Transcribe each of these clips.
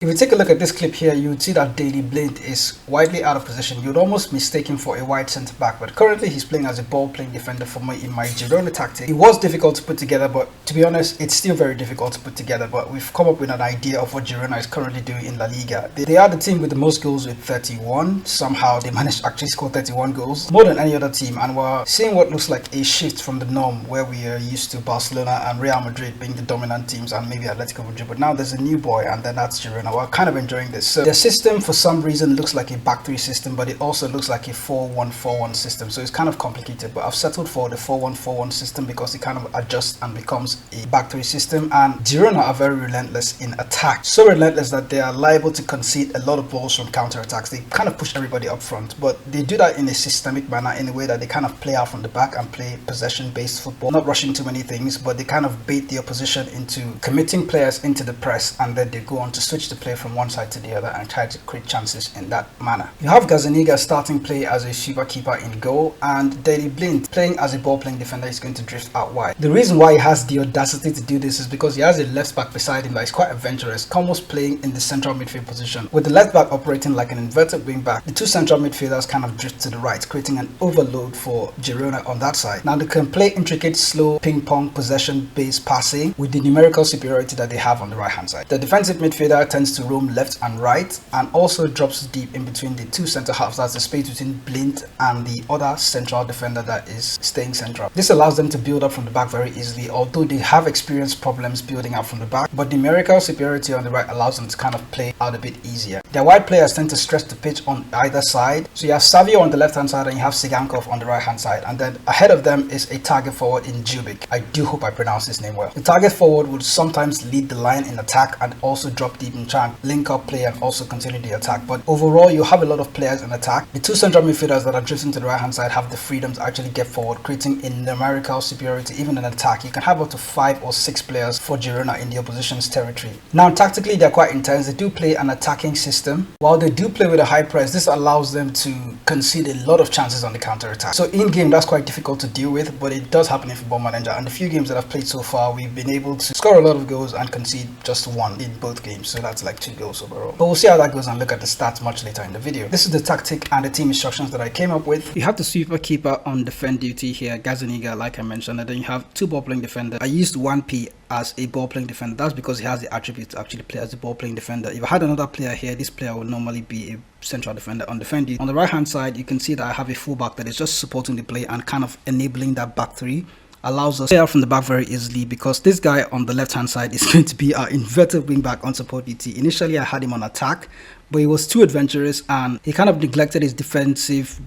If you take a look at this clip here, you would see that Daley Blind is widely out of position. You'd almost mistake him for a wide centre back, but currently he's playing as a ball playing defender for me in my Girona tactic. It was difficult to put together, but to be honest, it's still very difficult to put together. But we've come up with an idea of what Girona is currently doing in La Liga. They are the team with the most goals with 31. Somehow they managed to actually score 31 goals, more than any other team. And we're seeing what looks like a shift from the norm where we are used to Barcelona and Real Madrid being the dominant teams and maybe Atletico Madrid. But now there's a new boy, and then that's Girona. We're kind of enjoying this. So their system for some reason looks like a back three system, but it also looks like a 4-1-4-1 system. So it's kind of complicated, but I've settled for the 4-1-4-1 system because it kind of adjusts and becomes a back three system. And Girona are very relentless in attack. So relentless that they are liable to concede a lot of balls from counter attacks. They kind of push everybody up front, but they do that in a systemic manner, in a way that they kind of play out from the back and play possession based football, not rushing too many things, but they kind of bait the opposition into committing players into the press, and then they go on to switch the play from one side to the other and try to create chances in that manner. You have Gazzaniga starting play as a super keeper in goal, and Daley Blind playing as a ball playing defender is going to drift out wide. The reason why he has the audacity to do this is because he has a left back beside him that is quite adventurous, almost playing in the central midfield position, with the left back operating like an inverted wing back. The two central midfielders kind of drift to the right, creating an overload for Girona on that side. Now they can play intricate, slow, ping-pong, possession-based passing with the numerical superiority that they have on the right-hand side. The defensive midfielder tends to roam left and right, and also drops deep in between the two centre halves. That's the space between Blind and the other central defender that is staying central. This allows them to build up from the back very easily, although they have experienced problems building up from the back, but numerical superiority on the right allows them to kind of play out a bit easier. Their wide players tend to stretch the pitch on either side, so you have Savio on the left hand side and you have Sigankov on the right hand side, and then ahead of them is a target forward in Jubic. I do hope I pronounce his name well. The target forward would sometimes lead the line in attack and also drop deep and try and link up play and also continue the attack, but overall you have a lot of players in attack. The two central midfielders that are drifting to the right hand side have the freedom to actually get forward, creating a numerical superiority. Even in attack, you can have up to 5 or 6 players for Girona in the opposition's territory. Now tactically they're quite intense. They do play an attacking system. While they do play with a high press, this allows them to concede a lot of chances on the counter attack. So in game that's quite difficult to deal with, but it does happen in Football Manager, and the few games that I've played so far we've been able to score a lot of goals and concede just 1 in both games, so that's like 2 goals overall. But we'll see how that goes and look at the stats much later in the video. This is the tactic and the team instructions that I came up with. You have the sweeper keeper on defend duty here, Gazzaniga, like I mentioned, and then you have 2 ball playing defenders. I used 1P as a ball playing defender. That's because he has the attributes to actually play as a ball playing defender. If I had another player here, this player would normally be a central defender on defend duty. On the right hand side, you can see that I have a fullback that is just supporting the play and kind of enabling that back three. Allows us to play out from the back very easily, because this guy on the left hand side is going to be our inverted wing back on support DT. Initially I had him on attack, but he was too adventurous and he kind of neglected his defensive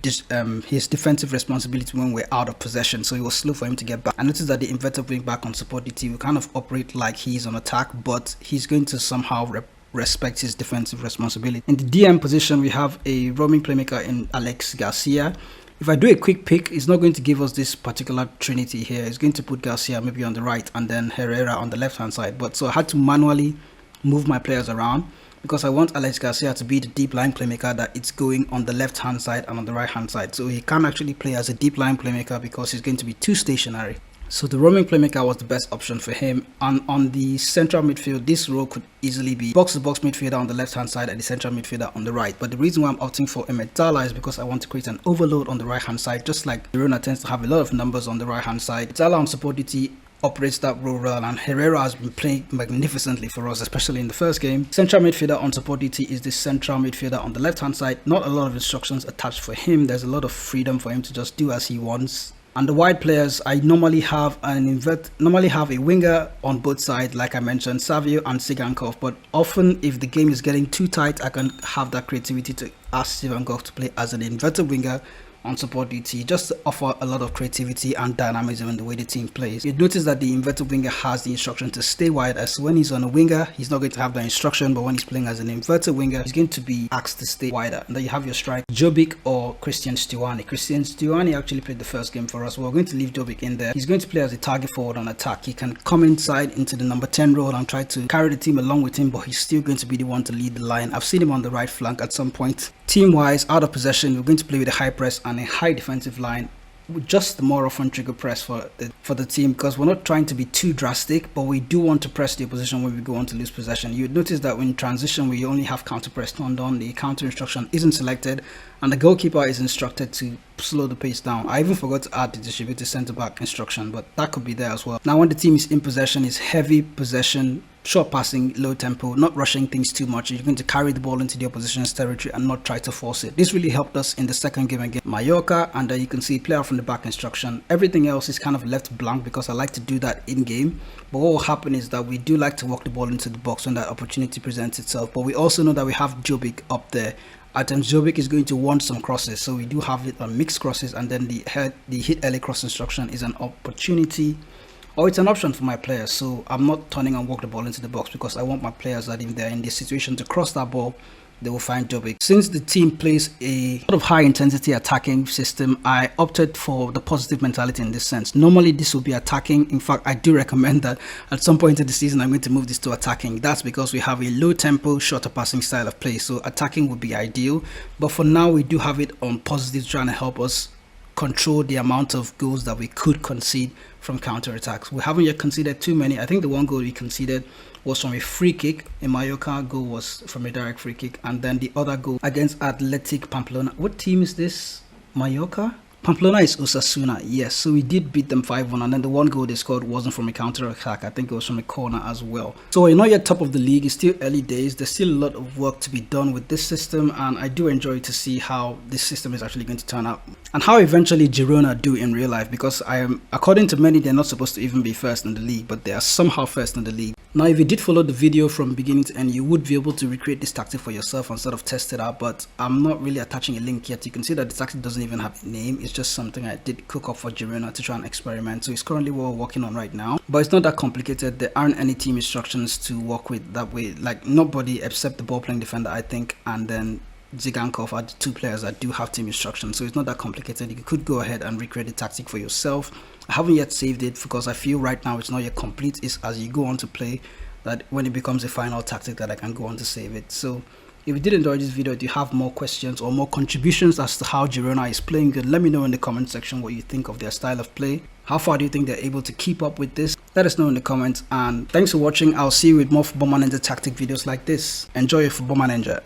responsibility when we're out of possession, so it was slow for him to get back. I noticed that the inverted wing back on support DT will kind of operate like he's on attack, but he's going to somehow respect his defensive responsibility. In the DM position, we have a roaming playmaker in Alex Garcia. If I do a quick pick, it's not going to give us this particular trinity here. It's going to put Garcia maybe on the right and then Herrera on the left hand side. But so I had to manually move my players around because I want Alex Garcia to be the deep line playmaker that it's going on the left hand side and on the right hand side. So he can't actually play as a deep line playmaker because he's going to be too stationary. So the roaming playmaker was the best option for him. And on the central midfield, this role could easily be box-to-box midfielder on the left-hand side and the central midfielder on the right. But the reason why I'm opting for Emetala is because I want to create an overload on the right-hand side, just like Girona tends to have a lot of numbers on the right-hand side. Emetala on support DT operates that role well, and Herrera has been playing magnificently for us, especially in the first game. Central midfielder on support DT is the central midfielder on the left-hand side. Not a lot of instructions attached for him. There's a lot of freedom for him to just do as he wants. And the wide players, I normally have a winger on both sides, like I mentioned, Savio and Sigankov. But often, if the game is getting too tight, I can have that creativity to ask Sigankov to play as an inverted winger on support DT, just to offer a lot of creativity and dynamism in the way the team plays. You'd notice that the inverted winger has the instruction to stay wide, as when he's on a winger, he's not going to have that instruction, but when he's playing as an inverted winger, he's going to be asked to stay wider. And then you have your strike, Jobic or Christian Stuani. Christian Stuani actually played the first game for us. We're going to leave Jobic in there. He's going to play as a target forward on attack. He can come inside into the number 10 role and try to carry the team along with him, but he's still going to be the one to lead the line. I've seen him on the right flank at some point. Team-wise, out of possession, we're going to play with a high press and a high defensive line just the more often trigger press for the team, because we're not trying to be too drastic, but we do want to press the opposition when we go on to lose possession. You'd notice that when transition we only have counter press turned on, the counter instruction isn't selected, and the goalkeeper is instructed to slow the pace down. I even forgot to add the distributed centre back instruction, but that could be there as well. Now when the team is in possession, it's heavy possession, short passing, low tempo, not rushing things too much. You're going to carry the ball into the opposition's territory and not try to force it. This really helped us in the second game against Mallorca, and you can see player from the back instruction. Everything else is kind of left blank because I like to do that in game, but what will happen is that we do like to walk the ball into the box when that opportunity presents itself. But we also know that we have Jovic up there. At times Jovic is going to want some crosses, so we do have it on mixed crosses, and then the hit early cross instruction is an opportunity, or it's an option for my players. So I'm not turning and walk the ball into the box because I want my players that if they're in this situation to cross that ball, they will find Jovic. Since the team plays a sort of high intensity attacking system, I opted for the positive mentality in this sense. Normally this will be attacking. In fact, I do recommend that at some point in the season I'm going to move this to attacking. That's because we have a low tempo, shorter passing style of play, so attacking would be ideal. But for now we do have it on positive, trying to help us control the amount of goals that we could concede from counter attacks. We haven't yet conceded too many. I think the one goal we conceded was from a free kick. In Mallorca goal was from a direct free kick, and then the other goal against Athletic Pamplona. What team is this? Mallorca? Pamplona is Osasuna, yes. So we did beat them 5-1, and then the one goal they scored wasn't from a counter attack. I think it was from a corner as well. So we're not yet top of the league. It's still early days. There's still a lot of work to be done with this system, and I do enjoy to see how this system is actually going to turn out and how eventually Girona do in real life, because according to many, they're not supposed to even be first in the league, but they are somehow first in the league. Now, if you did follow the video from beginning to end, you would be able to recreate this tactic for yourself and sort of test it out, but I'm not really attaching a link yet. You can see that the tactic doesn't even have a name. It's just something I did cook up for Girona to try and experiment. So it's currently what we're working on right now, but it's not that complicated. There aren't any team instructions to work with that way. Like, nobody except the ball playing defender, I think, and then Zigankov are the two players that do have team instructions, so it's not that complicated. You could go ahead and recreate the tactic for yourself. I haven't yet saved it because I feel right now it's not yet complete. It's as you go on to play that when it becomes a final tactic that I can go on to save it. So if you did enjoy this video, do you have more questions or more contributions as to how Girona is playing good, let me know in the comment section what you think of their style of play. How far do you think they're able to keep up with this? Let us know in the comments, and thanks for watching. I'll see you with more Football Manager tactic videos like this. Enjoy your Football Manager.